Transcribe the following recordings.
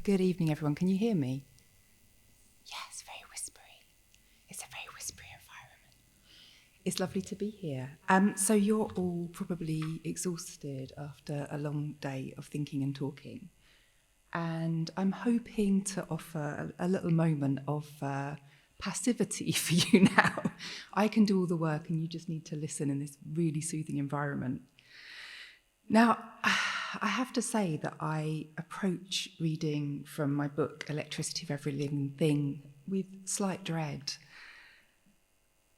Good evening, everyone. Can you hear me? Yes, very whispery. It's a very whispery environment. It's lovely to be here. So you're all probably exhausted after a long day of thinking and talking. And I'm hoping to offer a little moment of passivity for you now. I can do all the work and you just need to listen in this really soothing environment. Now, I have to say that I approach reading from my book, Electricity of Every Living Thing, with slight dread.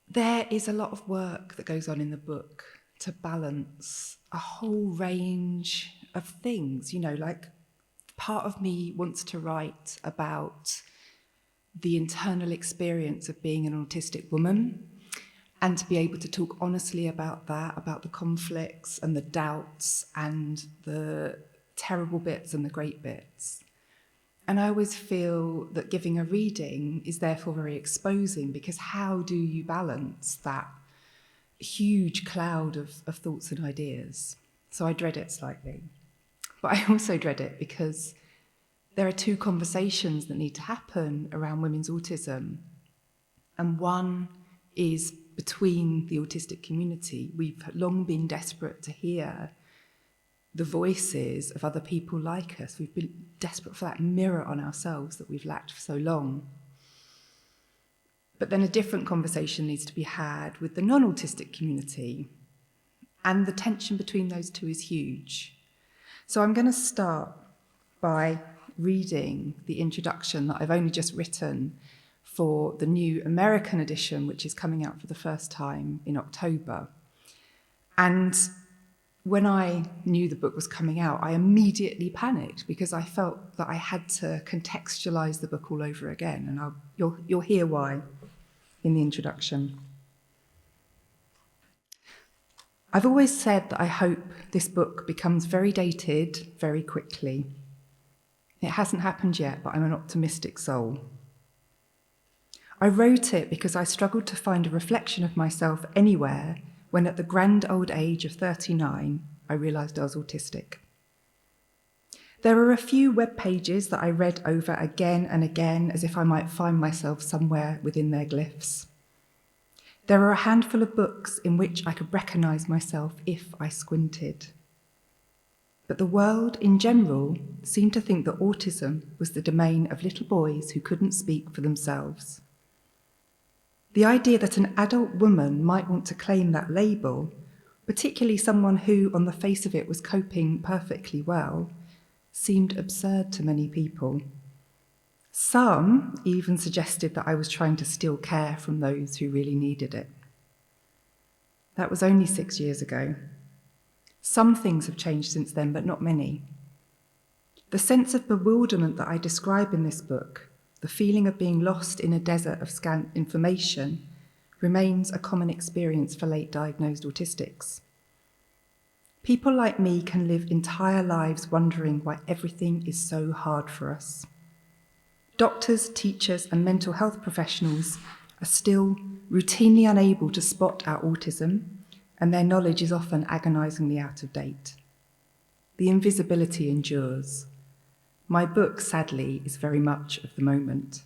There is a lot of work that goes on in the book to balance a whole range of things, like part of me wants to write about the internal experience of being an autistic woman and to be able to talk honestly about that, about the conflicts and the doubts and the terrible bits and the great bits. And I always feel that giving a reading is therefore very exposing, because how do you balance that huge cloud of thoughts and ideas? So I dread it slightly. But I also dread it because there are two conversations that need to happen around women's autism. And one is between the autistic community. We've long been desperate to hear the voices of other people like us. We've been desperate for that mirror on ourselves that we've lacked for so long. But then a different conversation needs to be had with the non-autistic community. And the tension between those two is huge. So I'm going to start by reading the introduction that I've only just written for the new American edition, which is coming out for the first time in October. And when I knew the book was coming out, I immediately panicked because I felt that I had to contextualize the book all over again. And you'll hear why in the introduction. I've always said that I hope this book becomes very dated very quickly. It hasn't happened yet, but I'm an optimistic soul. I wrote it because I struggled to find a reflection of myself anywhere when at the grand old age of 39, I realised I was autistic. There are a few web pages that I read over again and again as if I might find myself somewhere within their glyphs. There are a handful of books in which I could recognise myself if I squinted. But the world in general seemed to think that autism was the domain of little boys who couldn't speak for themselves. The idea that an adult woman might want to claim that label, particularly someone who, on the face of it, was coping perfectly well, seemed absurd to many people. Some even suggested that I was trying to steal care from those who really needed it. That was only 6 years ago. Some things have changed since then, but not many. The sense of bewilderment that I describe in this book, the feeling of being lost in a desert of scant information, remains a common experience for late diagnosed autistics. People like me can live entire lives wondering why everything is so hard for us. Doctors, teachers, and mental health professionals are still routinely unable to spot our autism, and their knowledge is often agonisingly out of date. The invisibility endures. My book, sadly, is very much of the moment.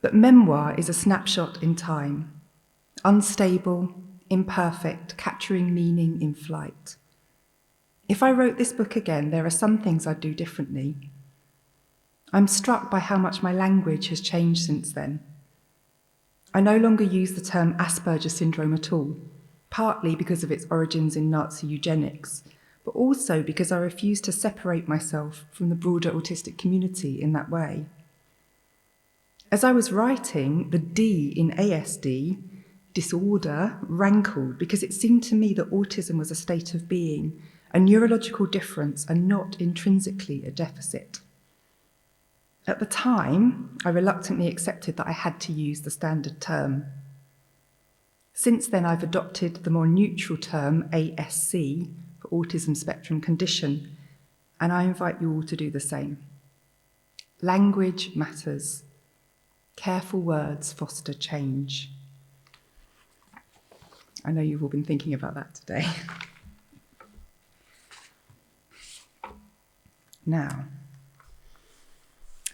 But memoir is a snapshot in time, unstable, imperfect, capturing meaning in flight. If I wrote this book again, there are some things I'd do differently. I'm struck by how much my language has changed since then. I no longer use the term Asperger syndrome at all, partly because of its origins in Nazi eugenics, but also because I refuse to separate myself from the broader autistic community in that way. As I was writing, the D in ASD, disorder, rankled because it seemed to me that autism was a state of being, a neurological difference, and not intrinsically a deficit. At the time, I reluctantly accepted that I had to use the standard term. Since then, I've adopted the more neutral term ASC for autism spectrum condition, and I invite you all to do the same. Language matters. Careful words foster change. I know you've all been thinking about that today. Now,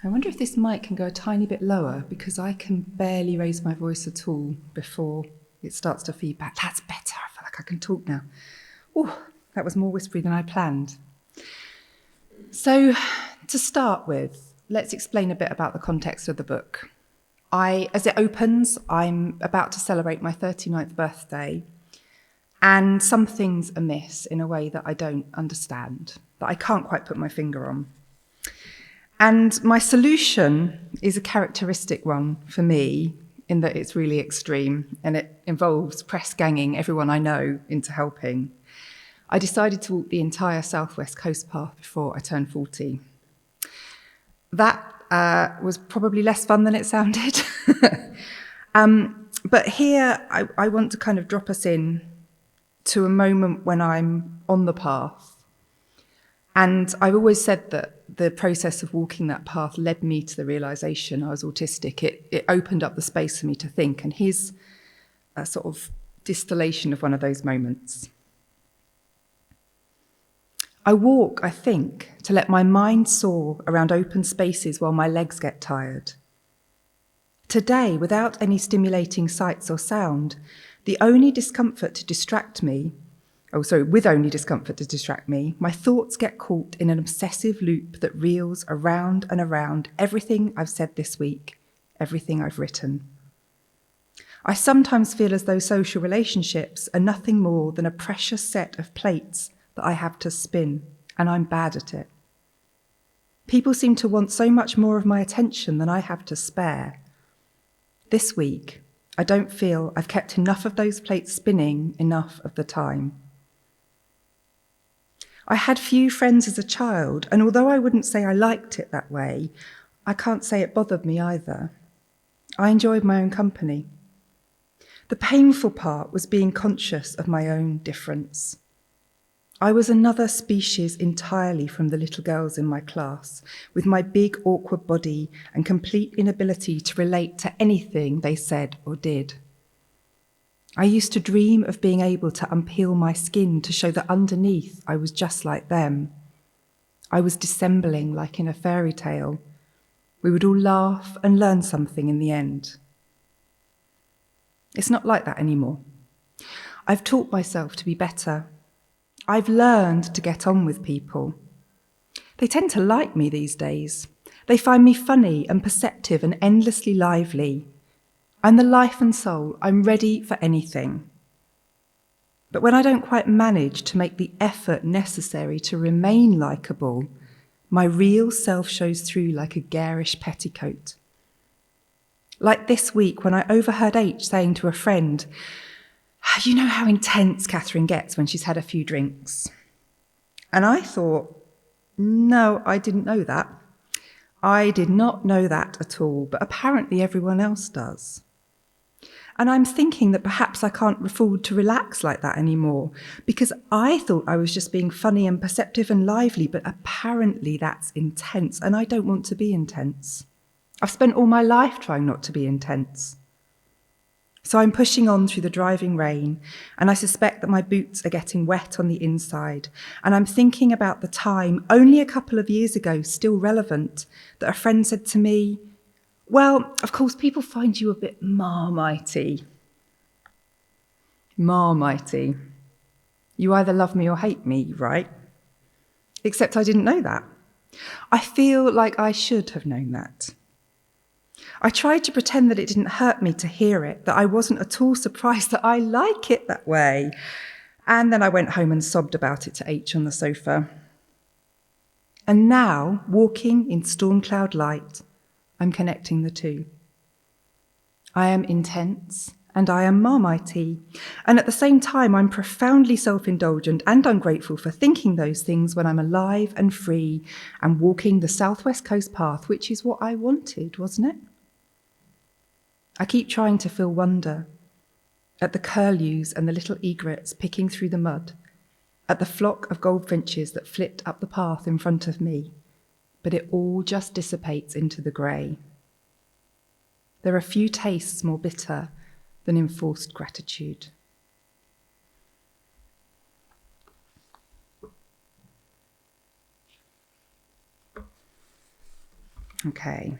I wonder if this mic can go a tiny bit lower, because I can barely raise my voice at all before it starts to feed back. That's better. I feel like I can talk now. Oh, that was more whispery than I planned. So, to start with, let's explain a bit about the context of the book. As it opens, I'm about to celebrate my 39th birthday, and something's amiss in a way that I don't understand, that I can't quite put my finger on. And my solution is a characteristic one for me, in that it's really extreme, and it involves press ganging everyone I know into helping. I decided to walk the entire Southwest Coast Path before I turned 40. That was probably less fun than it sounded. But here I want to kind of drop us in to a moment when I'm on the path. And I've always said that the process of walking that path led me to the realisation I was autistic. It opened up the space for me to think, and here's a sort of distillation of one of those moments. I walk, I think, to let my mind soar around open spaces while my legs get tired. Today, without any stimulating sights or sound, with only discomfort to distract me, my thoughts get caught in an obsessive loop that reels around and around everything I've said this week, everything I've written. I sometimes feel as though social relationships are nothing more than a precious set of plates that I have to spin, and I'm bad at it. People seem to want so much more of my attention than I have to spare. This week, I don't feel I've kept enough of those plates spinning enough of the time. I had few friends as a child, and although I wouldn't say I liked it that way, I can't say it bothered me either. I enjoyed my own company. The painful part was being conscious of my own difference. I was another species entirely from the little girls in my class, with my big, awkward body and complete inability to relate to anything they said or did. I used to dream of being able to unpeel my skin to show that underneath I was just like them. I was dissembling like in a fairy tale. We would all laugh and learn something in the end. It's not like that anymore. I've taught myself to be better. I've learned to get on with people. They tend to like me these days. They find me funny and perceptive and endlessly lively. I'm the life and soul. I'm ready for anything. But when I don't quite manage to make the effort necessary to remain likeable, my real self shows through like a garish petticoat. Like this week when I overheard H saying to a friend, "You know how intense Katherine gets when she's had a few drinks." And I thought, no, I didn't know that. I did not know that at all, but apparently everyone else does. And I'm thinking that perhaps I can't afford to relax like that anymore, because I thought I was just being funny and perceptive and lively, but apparently that's intense, and I don't want to be intense. I've spent all my life trying not to be intense. So I'm pushing on through the driving rain, and I suspect that my boots are getting wet on the inside, and I'm thinking about the time, only a couple of years ago, still relevant, that a friend said to me, "Well, of course, people find you a bit marmitey." Marmitey. You either love me or hate me, right? Except I didn't know that. I feel like I should have known that. I tried to pretend that it didn't hurt me to hear it, that I wasn't at all surprised that I like it that way. And then I went home and sobbed about it to H on the sofa. And now, walking in storm cloud light, I'm connecting the two. I am intense and I am marmitey. And at the same time, I'm profoundly self-indulgent and ungrateful for thinking those things when I'm alive and free and walking the Southwest Coast Path, which is what I wanted, wasn't it? I keep trying to feel wonder at the curlews and the little egrets picking through the mud, at the flock of goldfinches that flit up the path in front of me, but it all just dissipates into the grey. There are few tastes more bitter than enforced gratitude. Okay.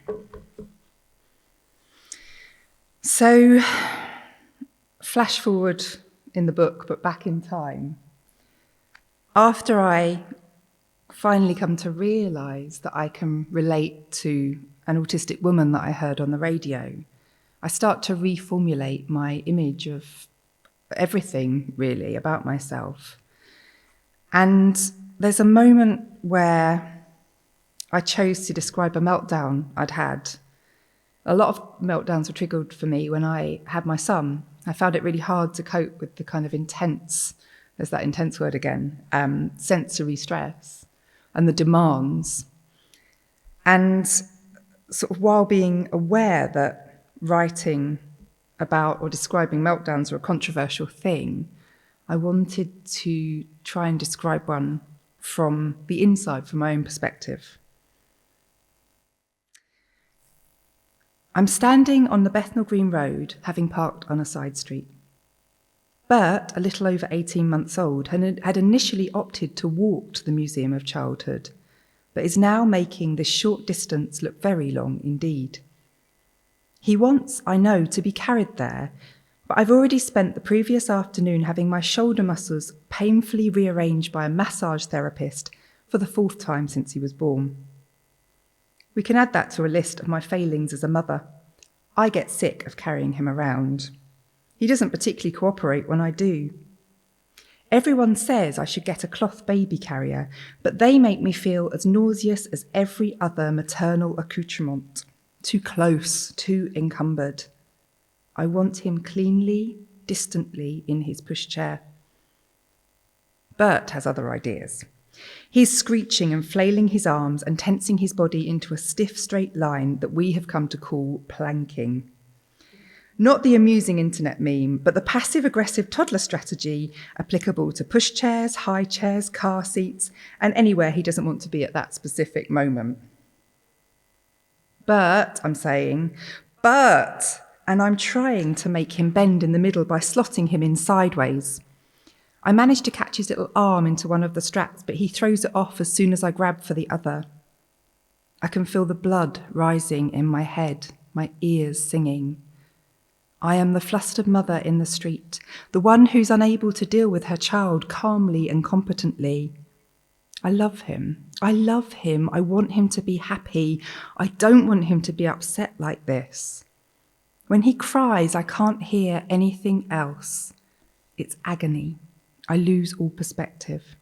So, flash forward in the book, but back in time. After I finally come to realise that I can relate to an autistic woman that I heard on the radio, I start to reformulate my image of everything, really, about myself. And there's a moment where I chose to describe a meltdown I'd had. A lot of meltdowns were triggered for me when I had my son. I found it really hard to cope with the kind of intense, there's that intense word again, sensory stress and the demands. And sort of while being aware that writing about or describing meltdowns were a controversial thing, I wanted to try and describe one from the inside, from my own perspective. I'm standing on the Bethnal Green Road, having parked on a side street. Bert, a little over 18 months old, had initially opted to walk to the Museum of Childhood, but is now making this short distance look very long indeed. He wants, I know, to be carried there, but I've already spent the previous afternoon having my shoulder muscles painfully rearranged by a massage therapist for the 4th time since he was born. We can add that to a list of my failings as a mother. I get sick of carrying him around. He doesn't particularly cooperate when I do. Everyone says I should get a cloth baby carrier, but they make me feel as nauseous as every other maternal accoutrement. Too close, too encumbered. I want him cleanly, distantly in his pushchair. Bert has other ideas. He's screeching and flailing his arms and tensing his body into a stiff, straight line that we have come to call planking. Not the amusing internet meme, but the passive-aggressive toddler strategy applicable to pushchairs, high chairs, car seats, and anywhere he doesn't want to be at that specific moment. Bert, I'm saying, Bert! And I'm trying to make him bend in the middle by slotting him in sideways. I manage to catch his little arm into one of the straps, but he throws it off as soon as I grab for the other. I can feel the blood rising in my head, my ears singing. I am the flustered mother in the street, the one who's unable to deal with her child calmly and competently. I love him. I love him. I want him to be happy. I don't want him to be upset like this. When he cries, I can't hear anything else. It's agony. I lose all perspective.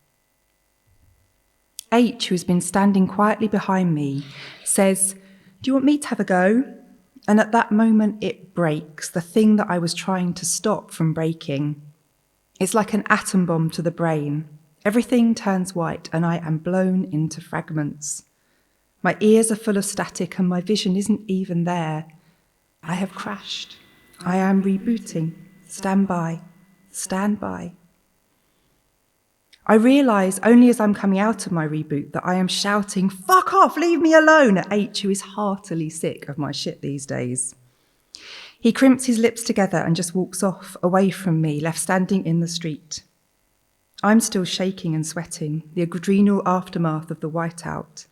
H, who has been standing quietly behind me, says, "Do you want me to have a go?" And at that moment it breaks, the thing that I was trying to stop from breaking. It's like an atom bomb to the brain. Everything turns white and I am blown into fragments. My ears are full of static and my vision isn't even there. I have crashed. I am rebooting. Stand by. Stand by. I realise only as I'm coming out of my reboot that I am shouting, "Fuck off, leave me alone," at H, who is heartily sick of my shit these days. He crimps his lips together and just walks off, away from me, left standing in the street. I'm still shaking and sweating, the adrenal aftermath of the whiteout.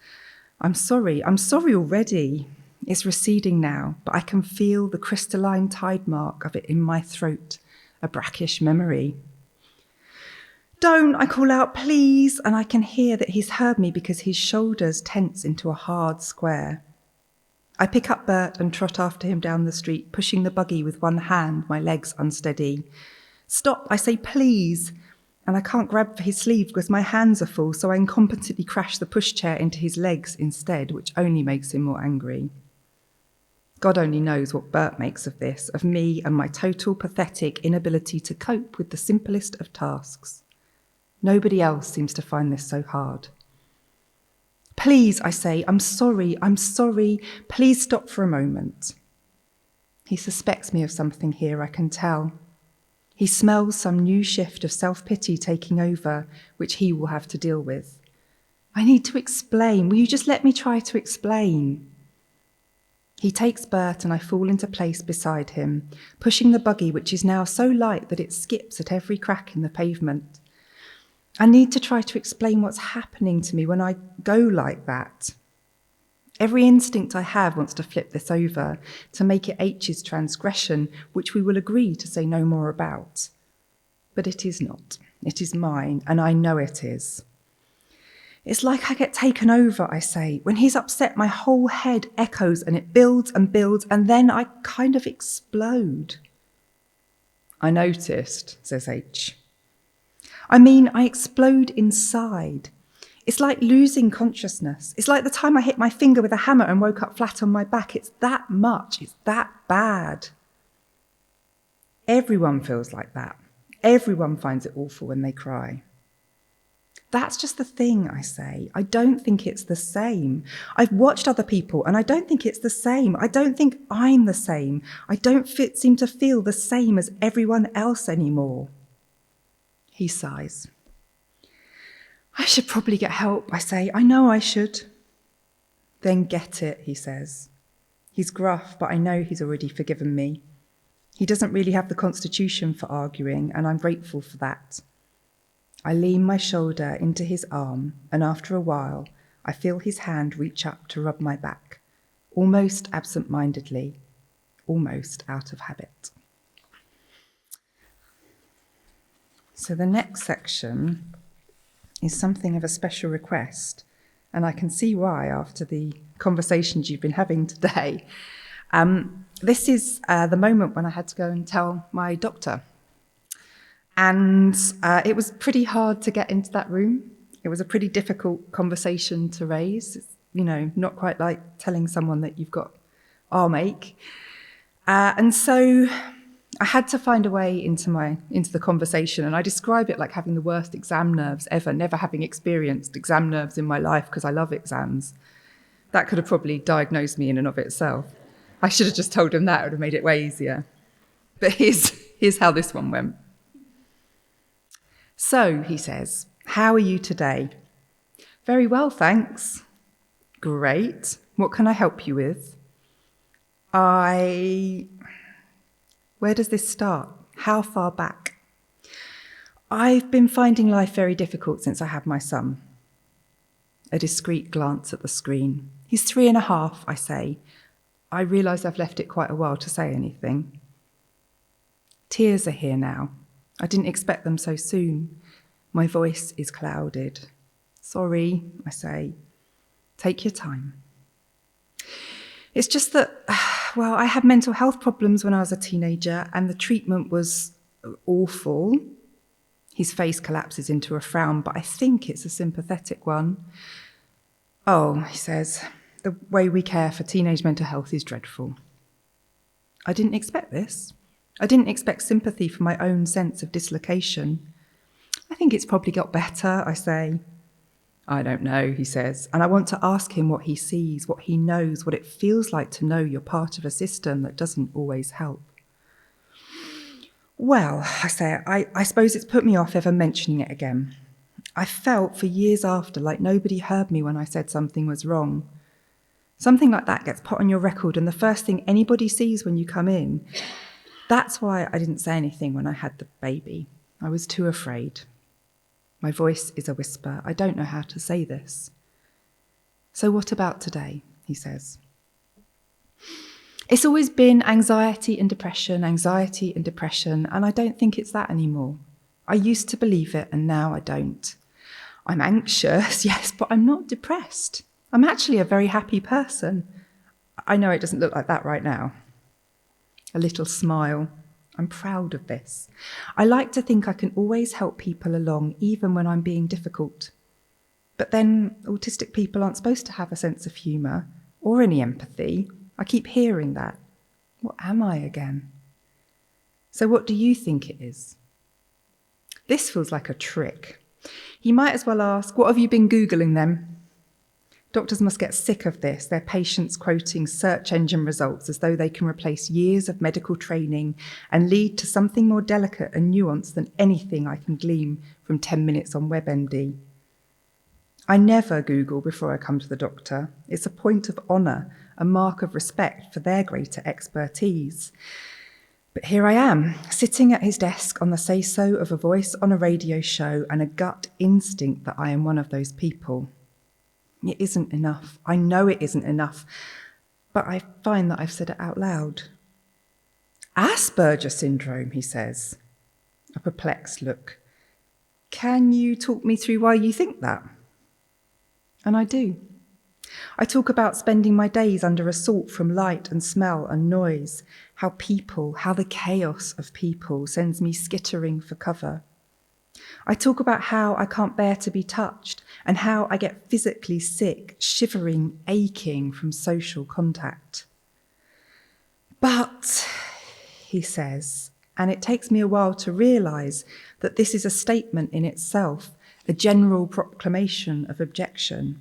I'm sorry already. It's receding now, but I can feel the crystalline tide mark of it in my throat, a brackish memory. "Don't," I call out, "please," and I can hear that he's heard me because his shoulders tense into a hard square. I pick up Bert and trot after him down the street, pushing the buggy with one hand, my legs unsteady. "Stop," I say, "please," and I can't grab for his sleeve because my hands are full, so I incompetently crash the pushchair into his legs instead, which only makes him more angry. God only knows what Bert makes of this, of me and my total pathetic inability to cope with the simplest of tasks. Nobody else seems to find this so hard. "Please," I say, I'm sorry, please stop for a moment." He suspects me of something here, I can tell. He smells some new shift of self-pity taking over, which he will have to deal with. "I need to explain. Will you just let me try to explain?" He takes Bert and I fall into place beside him, pushing the buggy, which is now so light that it skips at every crack in the pavement. I need to try to explain what's happening to me when I go like that. Every instinct I have wants to flip this over, to make it H's transgression, which we will agree to say no more about. But it is not. It is mine, and I know it is. It's like I get taken over, I say. When he's upset, my whole head echoes and it builds, and then I kind of explode. I noticed, says H. I mean, I explode inside. It's like losing consciousness. It's like the time I hit my finger with a hammer and woke up flat on my back. It's that much. It's that bad. Everyone feels like that. Everyone finds it awful when they cry. That's just the thing, I say. I don't think it's the same. I've watched other people and I don't think it's the same. I don't think I'm the same. I don't seem to feel the same as everyone else anymore. He sighs. I should probably get help, I say. I know I should. Then get it, he says. He's gruff, but I know he's already forgiven me. He doesn't really have the constitution for arguing, and I'm grateful for that. I lean my shoulder into his arm, and after a while, I feel his hand reach up to rub my back, almost absent-mindedly, almost out of habit. So the next section is something of a special request, and I can see why after the conversations you've been having today. This is the moment when I had to go and tell my doctor. And it was pretty hard to get into that room. It was a pretty difficult conversation to raise. It's, not quite like telling someone that you've got armache. And so I had to find a way into the conversation, and I describe it like having the worst exam nerves ever, never having experienced exam nerves in my life because I love exams. That could have probably diagnosed me in and of itself. I should have just told him that. It would have made it way easier. But here's how this one went. So, he says, how are you today? Very well, thanks. Great. What can I help you with? Where does this start? How far back? I've been finding life very difficult since I had my son. A discreet glance at the screen. He's 3.5, I say. I realise I've left it quite a while to say anything. Tears are here now. I didn't expect them so soon. My voice is clouded. Sorry, I say. Take your time. It's just that, I had mental health problems when I was a teenager, and the treatment was awful. His face collapses into a frown, but I think it's a sympathetic one. Oh, he says, the way we care for teenage mental health is dreadful. I didn't expect this. I didn't expect sympathy for my own sense of dislocation. I think it's probably got better, I say. I don't know, he says, and I want to ask him what he sees, what he knows, what it feels like to know you're part of a system that doesn't always help. Well, I say, I suppose it's put me off ever mentioning it again. I felt for years after like nobody heard me when I said something was wrong. Something like that gets put on your record, and the first thing anybody sees when you come in. That's why I didn't say anything when I had the baby. I was too afraid. My voice is a whisper. I don't know how to say this. So what about today, he says. It's always been anxiety and depression, and I don't think it's that anymore. I used to believe it, and now I don't. I'm anxious, yes, but I'm not depressed. I'm actually a very happy person. I know it doesn't look like that right now. A little smile. I'm proud of this. I like to think I can always help people along, even when I'm being difficult. But then autistic people aren't supposed to have a sense of humour or any empathy. I keep hearing that. What am I again? So what do you think it is? This feels like a trick. He might as well ask, what have you been Googling then? Doctors must get sick of this, their patients quoting search engine results as though they can replace years of medical training and lead to something more delicate and nuanced than anything I can glean from 10 minutes on WebMD. I never Google before I come to the doctor. It's a point of honour, a mark of respect for their greater expertise. But here I am, sitting at his desk on the say-so of a voice on a radio show and a gut instinct that I am one of those people. It isn't enough. I know it isn't enough, but I find that I've said it out loud. Asperger syndrome, he says. A perplexed look. Can you talk me through why you think that? And I do. I talk about spending my days under assault from light and smell and noise, how the chaos of people sends me skittering for cover. I talk about how I can't bear to be touched and how I get physically sick, shivering, aching from social contact. But, he says, and it takes me a while to realise that this is a statement in itself, a general proclamation of objection.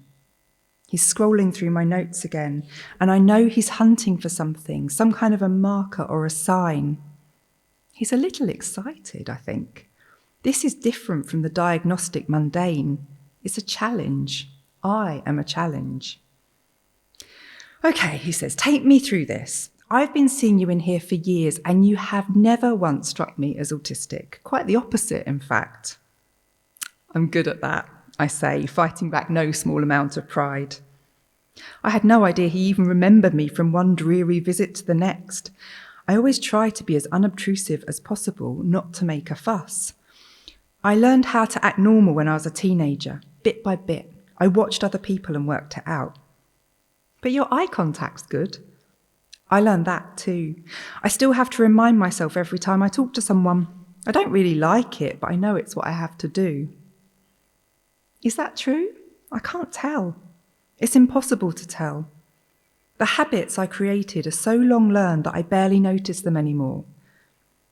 He's scrolling through my notes again, and I know he's hunting for something, some kind of a marker or a sign. He's a little excited, I think. This is different from the diagnostic mundane. It's a challenge. I am a challenge. Okay, he says, take me through this. I've been seeing you in here for years, and you have never once struck me as autistic. Quite the opposite, in fact. I'm good at that, I say, fighting back no small amount of pride. I had no idea he even remembered me from one dreary visit to the next. I always try to be as unobtrusive as possible, not to make a fuss. I learned how to act normal when I was a teenager, bit by bit. I watched other people and worked it out. But your eye contact's good. I learned that too. I still have to remind myself every time I talk to someone. I don't really like it, but I know it's what I have to do. Is that true? I can't tell. It's impossible to tell. The habits I created are so long learned that I barely notice them anymore.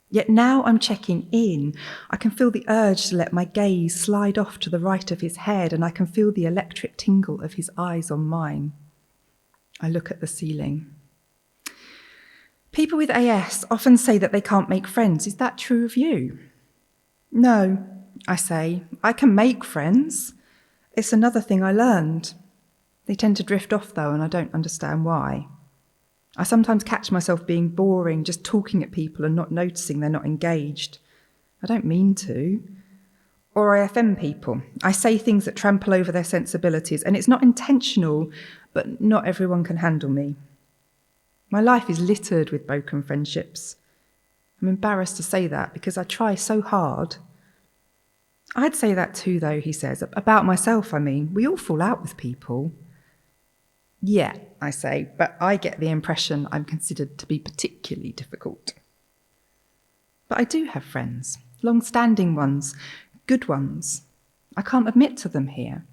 Yet now I'm checking in. I can feel the urge to let my gaze slide off to the right of his head, and I can feel the electric tingle of his eyes on mine. I look at the ceiling. People with AS often say that they can't make friends. Is that true of you? No, I say. I can make friends. It's another thing I learned. They tend to drift off, though, and I don't understand why. I sometimes catch myself being boring, just talking at people and not noticing they're not engaged. I don't mean to. Or I offend people. I say things that trample over their sensibilities, and it's not intentional, but not everyone can handle me. My life is littered with broken friendships. I'm embarrassed to say that because I try so hard. I'd say that too, though, he says. About myself, I mean. We all fall out with people. Yeah, I say, but I get the impression I'm considered to be particularly difficult. But I do have friends, long-standing ones, good ones. I can't admit to them here.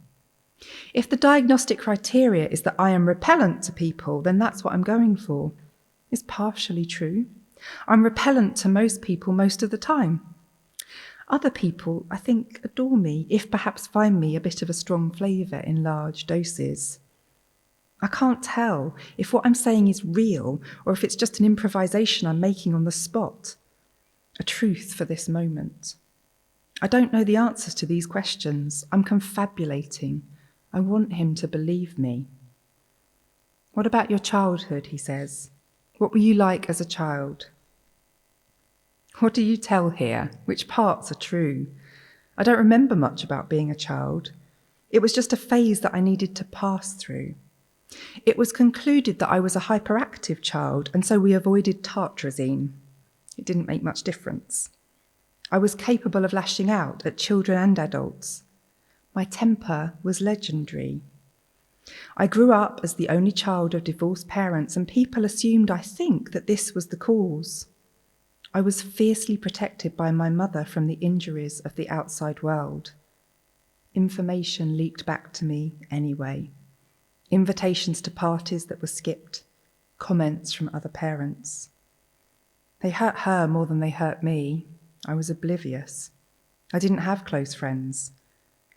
If the diagnostic criteria is that I am repellent to people, then that's what I'm going for. It's partially true. I'm repellent to most people most of the time. Other people, I think, adore me, if perhaps find me a bit of a strong flavour in large doses. I can't tell if what I'm saying is real or if it's just an improvisation I'm making on the spot, a truth for this moment. I don't know the answers to these questions. I'm confabulating. I want him to believe me. What about your childhood, he says. What were you like as a child? What do you tell here? Which parts are true? I don't remember much about being a child. It was just a phase that I needed to pass through. It was concluded that I was a hyperactive child, and so we avoided tartrazine. It didn't make much difference. I was capable of lashing out at children and adults. My temper was legendary. I grew up as the only child of divorced parents, and people assumed, I think, that this was the cause. I was fiercely protected by my mother from the injuries of the outside world. Information leaked back to me anyway. Invitations to parties that were skipped, comments from other parents. They hurt her more than they hurt me. I was oblivious. I didn't have close friends.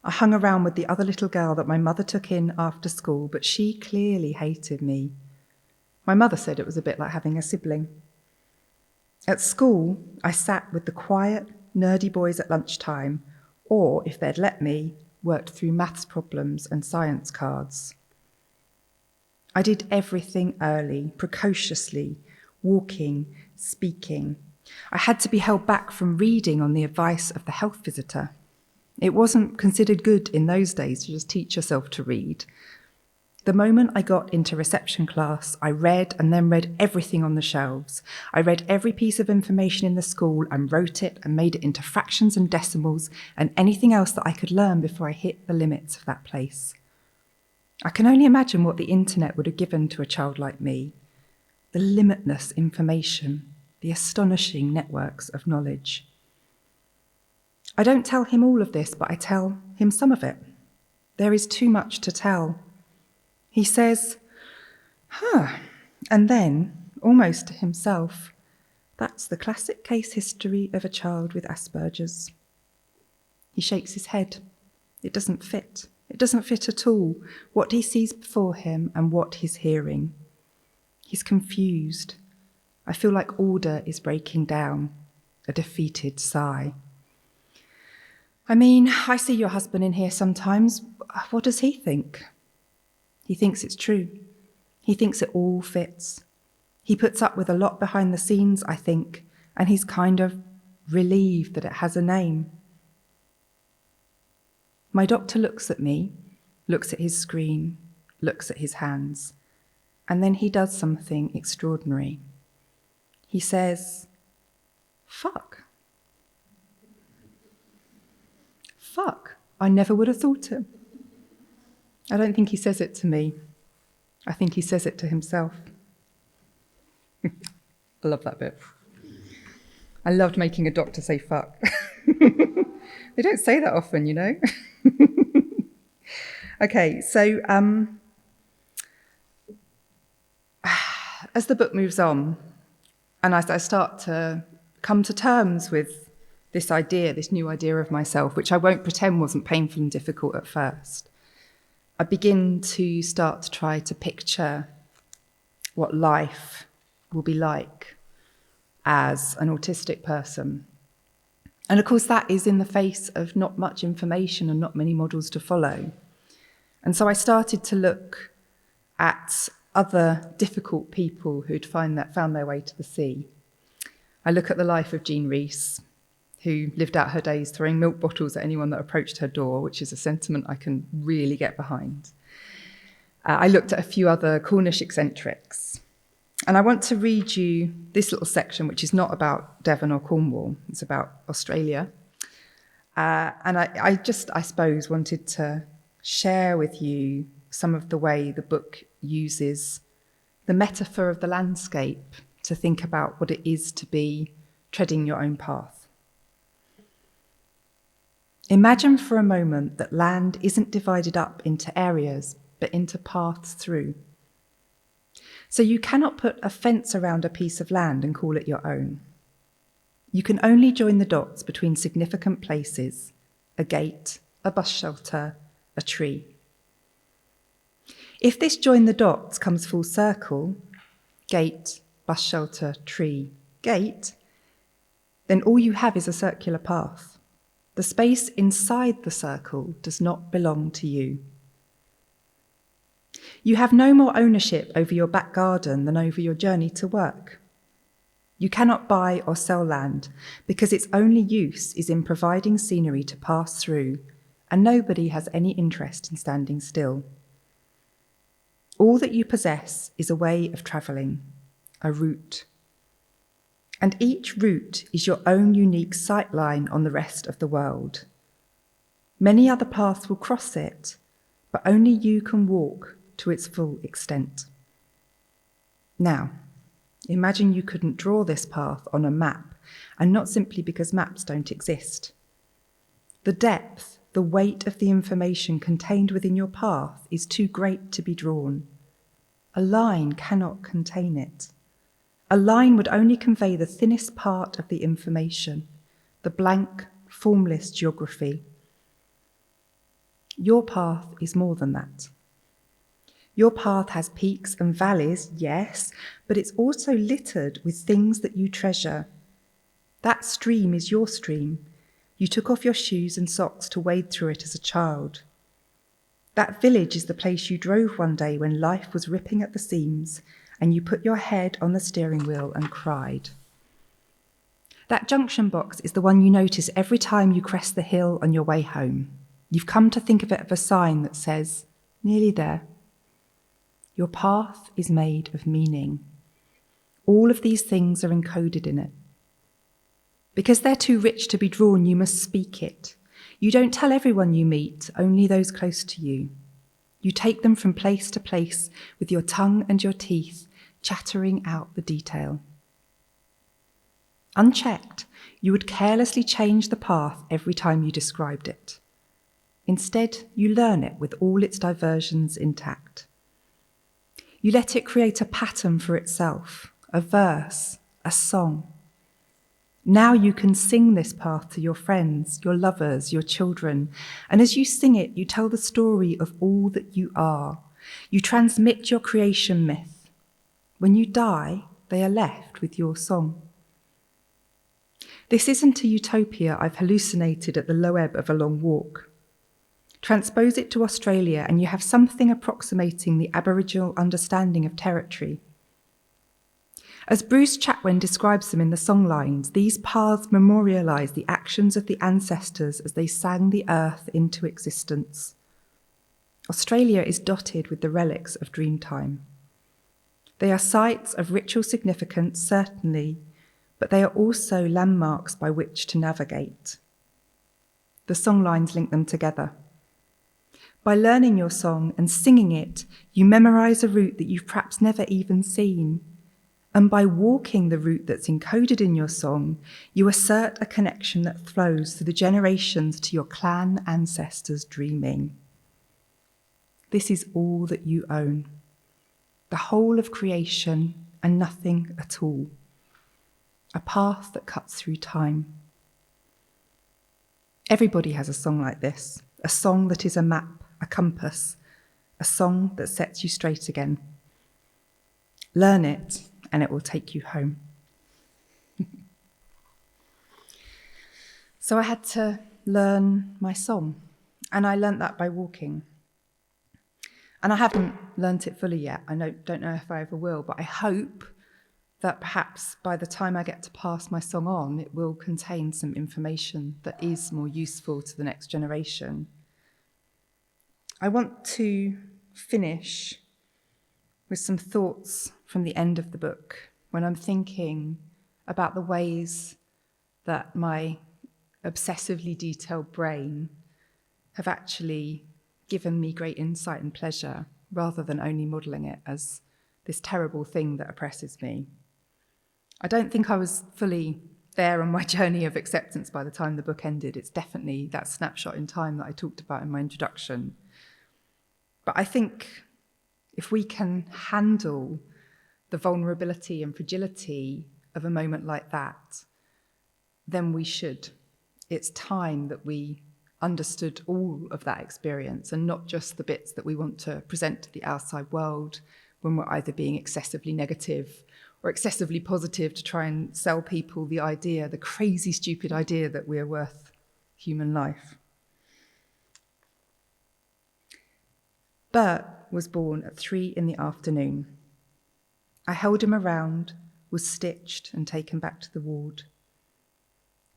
I hung around with the other little girl that my mother took in after school, but she clearly hated me. My mother said it was a bit like having a sibling. At school, I sat with the quiet, nerdy boys at lunchtime, or, if they'd let me, worked through maths problems and science cards. I did everything early, precociously, walking, speaking. I had to be held back from reading on the advice of the health visitor. It wasn't considered good in those days to just teach yourself to read. The moment I got into reception class, I read and then read everything on the shelves. I read every piece of information in the school and wrote it and made it into fractions and decimals and anything else that I could learn before I hit the limits of that place. I can only imagine what the internet would have given to a child like me. The limitless information, the astonishing networks of knowledge. I don't tell him all of this, but I tell him some of it. There is too much to tell. He says, and then, almost to himself, that's the classic case history of a child with Asperger's. He shakes his head. It doesn't fit. It doesn't fit at all, what he sees before him and what he's hearing. He's confused. I feel like order is breaking down, a defeated sigh. I mean, I see your husband in here sometimes. What does he think? He thinks it's true. He thinks it all fits. He puts up with a lot behind the scenes, I think, and he's kind of relieved that it has a name. My doctor looks at me, looks at his screen, looks at his hands, and then he does something extraordinary. He says, "Fuck. Fuck. I never would have thought it." I don't think he says it to me. I think he says it to himself. I love that bit. I loved making a doctor say fuck. They don't say that often, you know. Okay, so as the book moves on, and as I start to come to terms with this idea, this new idea of myself, which I won't pretend wasn't painful and difficult at first, I begin to start to try to picture what life will be like as an autistic person. And of course, that is in the face of not much information and not many models to follow. And so I started to look at other difficult people who'd found their way to the sea. I look at the life of Jean Rhys, who lived out her days throwing milk bottles at anyone that approached her door, which is a sentiment I can really get behind. I looked at a few other Cornish eccentrics. And I want to read you this little section, which is not about Devon or Cornwall. It's about Australia. And I suppose, wanted to share with you some of the way the book uses the metaphor of the landscape to think about what it is to be treading your own path. Imagine for a moment that land isn't divided up into areas, but into paths through. So you cannot put a fence around a piece of land and call it your own. You can only join the dots between significant places, a gate, a bus shelter, a tree. If this join the dots comes full circle, gate, bus shelter, tree, gate, then all you have is a circular path. The space inside the circle does not belong to you. You have no more ownership over your back garden than over your journey to work. You cannot buy or sell land because its only use is in providing scenery to pass through, and nobody has any interest in standing still. All that you possess is a way of travelling, a route. And each route is your own unique sight line on the rest of the world. Many other paths will cross it, but only you can walk to its full extent. Now, imagine you couldn't draw this path on a map, and not simply because maps don't exist. The depth, the weight of the information contained within your path is too great to be drawn. A line cannot contain it. A line would only convey the thinnest part of the information, the blank, formless geography. Your path is more than that. Your path has peaks and valleys, yes, but it's also littered with things that you treasure. That stream is your stream. You took off your shoes and socks to wade through it as a child. That village is the place you drove one day when life was ripping at the seams, and you put your head on the steering wheel and cried. That junction box is the one you notice every time you crest the hill on your way home. You've come to think of it as a sign that says, "Nearly there." Your path is made of meaning. All of these things are encoded in it. Because they're too rich to be drawn, you must speak it. You don't tell everyone you meet, only those close to you. You take them from place to place with your tongue and your teeth, chattering out the detail. Unchecked, you would carelessly change the path every time you described it. Instead, you learn it with all its diversions intact. You let it create a pattern for itself, a verse, a song. Now you can sing this path to your friends, your lovers, your children, and as you sing it, you tell the story of all that you are. You transmit your creation myth. When you die, they are left with your song. This isn't a utopia I've hallucinated at the low ebb of a long walk. Transpose it to Australia and you have something approximating the Aboriginal understanding of territory. As Bruce Chatwin describes them in the songlines, these paths memorialise the actions of the ancestors as they sang the earth into existence. Australia is dotted with the relics of Dreamtime. They are sites of ritual significance, certainly, but they are also landmarks by which to navigate. The songlines link them together. By learning your song and singing it, you memorise a route that you've perhaps never even seen. And by walking the route that's encoded in your song, you assert a connection that flows through the generations to your clan ancestors' dreaming. This is all that you own. The whole of creation and nothing at all. A path that cuts through time. Everybody has a song like this, a song that is a map, a compass, a song that sets you straight again. Learn it, and it will take you home. So I had to learn my song, and I learnt that by walking. And I haven't learnt it fully yet. I don't know if I ever will, but I hope that perhaps by the time I get to pass my song on, it will contain some information that is more useful to the next generation. I want to finish with some thoughts from the end of the book when I'm thinking about the ways that my obsessively detailed brain have actually given me great insight and pleasure rather than only modelling it as this terrible thing that oppresses me. I don't think I was fully there on my journey of acceptance by the time the book ended. It's definitely that snapshot in time that I talked about in my introduction. But I think if we can handle the vulnerability and fragility of a moment like that, then we should. It's time that we understood all of that experience and not just the bits that we want to present to the outside world when we're either being excessively negative or excessively positive to try and sell people the idea, the crazy, stupid idea that we're worth human life. Bert was born at 3 p.m. I held him around, was stitched and taken back to the ward.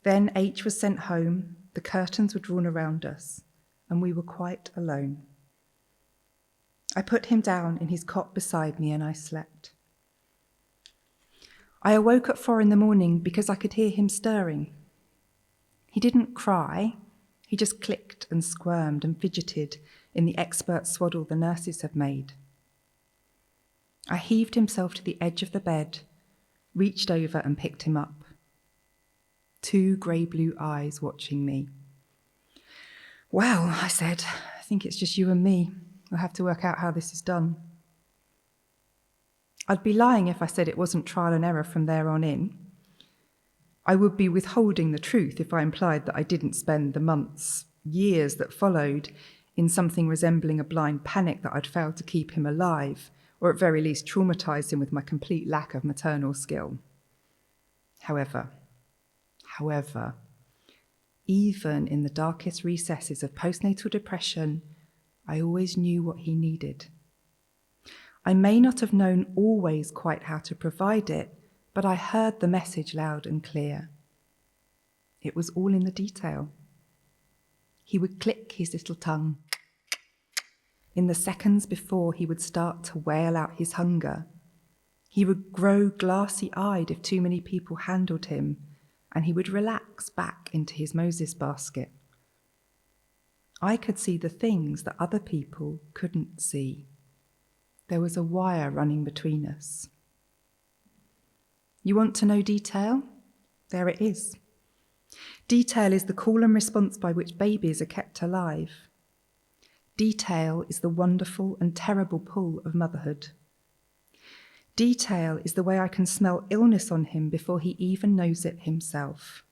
Then H was sent home, the curtains were drawn around us, and we were quite alone. I put him down in his cot beside me and I slept. I awoke at 4 a.m. because I could hear him stirring. He didn't cry, he just clicked and squirmed and fidgeted in the expert swaddle the nurses had made. I heaved himself to the edge of the bed, reached over and picked him up. 2 grey-blue eyes watching me. Well, I said, I think it's just you and me. We'll have to work out how this is done. I'd be lying if I said it wasn't trial and error from there on in. I would be withholding the truth if I implied that I didn't spend the months, years that followed in something resembling a blind panic that I'd failed to keep him alive, or at very least traumatised him with my complete lack of maternal skill. However, even in the darkest recesses of postnatal depression, I always knew what he needed. I may not have known always quite how to provide it, but I heard the message loud and clear. It was all in the detail. He would click his little tongue, in the seconds before he would start to wail out his hunger. He would grow glassy-eyed if too many people handled him, and he would relax back into his Moses basket. I could see the things that other people couldn't see. There was a wire running between us. You want to know detail? There it is. Detail is the call and response by which babies are kept alive. Detail is the wonderful and terrible pull of motherhood. Detail is the way I can smell illness on him before he even knows it himself.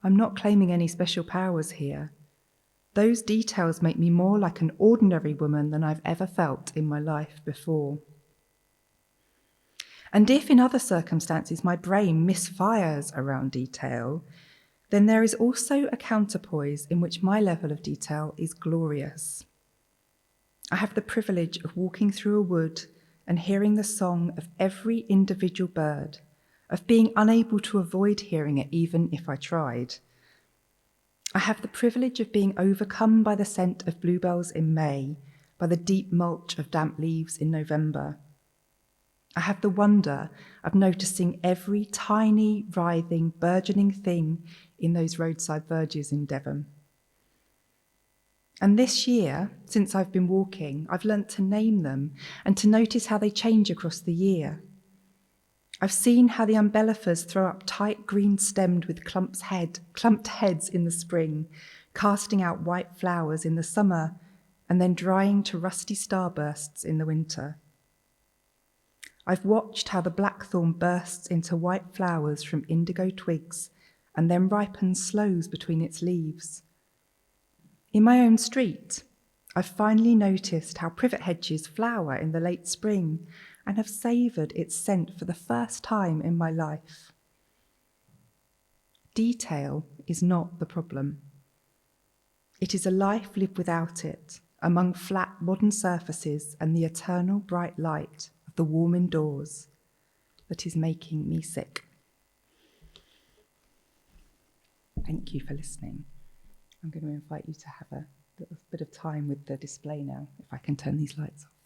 I'm not claiming any special powers here. Those details make me more like an ordinary woman than I've ever felt in my life before. And if in other circumstances my brain misfires around detail, then there is also a counterpoise in which my level of detail is glorious. I have the privilege of walking through a wood and hearing the song of every individual bird, of being unable to avoid hearing it even if I tried. I have the privilege of being overcome by the scent of bluebells in May, by the deep mulch of damp leaves in November. I have the wonder of noticing every tiny, writhing, burgeoning thing in those roadside verges in Devon. And this year, since I've been walking, I've learnt to name them and to notice how they change across the year. I've seen how the umbellifers throw up tight green stemmed with clumped heads in the spring, casting out white flowers in the summer, and then drying to rusty starbursts in the winter. I've watched how the blackthorn bursts into white flowers from indigo twigs and then ripens sloes between its leaves. In my own street, I've finally noticed how privet hedges flower in the late spring and have savoured its scent for the first time in my life. Detail is not the problem. It is a life lived without it, among flat modern surfaces and the eternal bright light of the warm indoors, that is making me sick. Thank you for listening. I'm going to invite you to have a little bit of time with the display now, if I can turn these lights off.